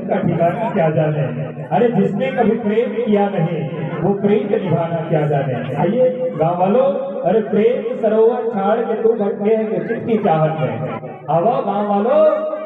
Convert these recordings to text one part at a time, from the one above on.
का ठिकाना क्या जाने। अरे जिसने कभी प्रेम किया नहीं वो प्रेम निभाना क्या जाने। आइए गाँव वालों, अरे प्रेम सरोवर छाड़ के तू भटके है कि चिट्ठी चाहत में। आवा गाँव वालों,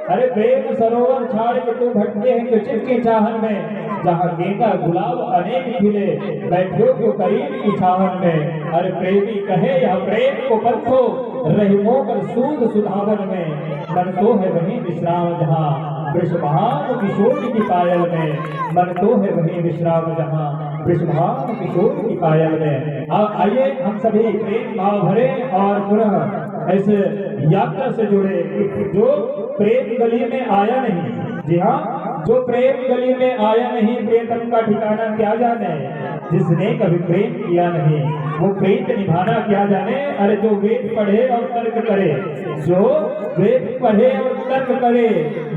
अरे प्रेम सरोवर छाड़ के तू भटके है कि चिट्ठी चाहत में। जहाँ गेंदा गुलाब अनेक खिले बैठो क्यों करीब की छावन में। अरे प्रेमी कहे यह प्रेम को पत्थो रहीमों कर सूद सुधावन में। मन तो है वही विश्राम जहाँ वृषभान किशोर की पायल में। मन तो है वही विश्राम जहाँ वृषभान किशोर की पायल में। आइए हम सभी प्रेम भाव भरे और पुनः ऐसे यात्रा से जुड़े जो प्रेम गली में आया नहीं। जी हाँ, जो प्रेम गली में आया नहीं प्रेतम का ठिकाना क्या जाने। जिसने कभी प्रेम किया नहीं वो प्रेम निभाना क्या जाने। अरे जो वेद पढ़े और तर्क करे, जो वेद पढ़े और तर्क करे,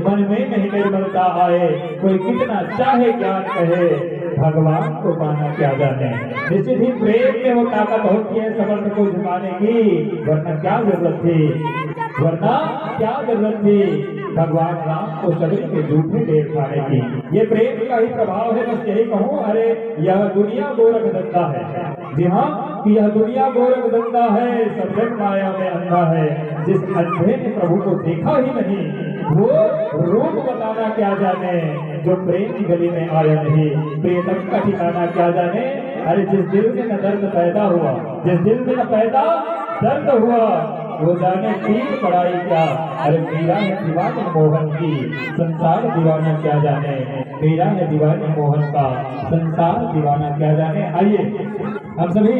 मन में नहीं निर्मलता आए। कोई कितना चाहे ज्ञान कहे भगवान को पाना क्या जाने। निश्चित ही प्रेम में वो ताकत होती है समर्थ को झुकाने की, वरना क्या जरूरत थी, वरना क्या जरूरत थी भगवान राम को शरीर के झूठे देव खाने की। ये प्रेम का ही प्रभाव है। बस यही कहूँ, अरे यह दुनिया गोरख धंधा है। जी हाँ, कि यह दुनिया गोरख धंधा है, सब जग माया में अंधा है। जिस अंधे ने प्रभु को देखा ही नहीं वो रूप बताना क्या जाने। जो प्रेम की गली में आया नहीं प्रेतम का ठिकाना क्या जाने। अरे जिस दिल में न दर्द पैदा हुआ, जिस दिल में न पैदा दर्द हुआ, वो जाने पीर पढ़ाई क्या। अरे मीरा है दीवानी मोहन की, संसार दीवाना क्या जाने। मीरा है दीवानी मोहन का, संसार दीवाना क्या जाने। आइए हम सभी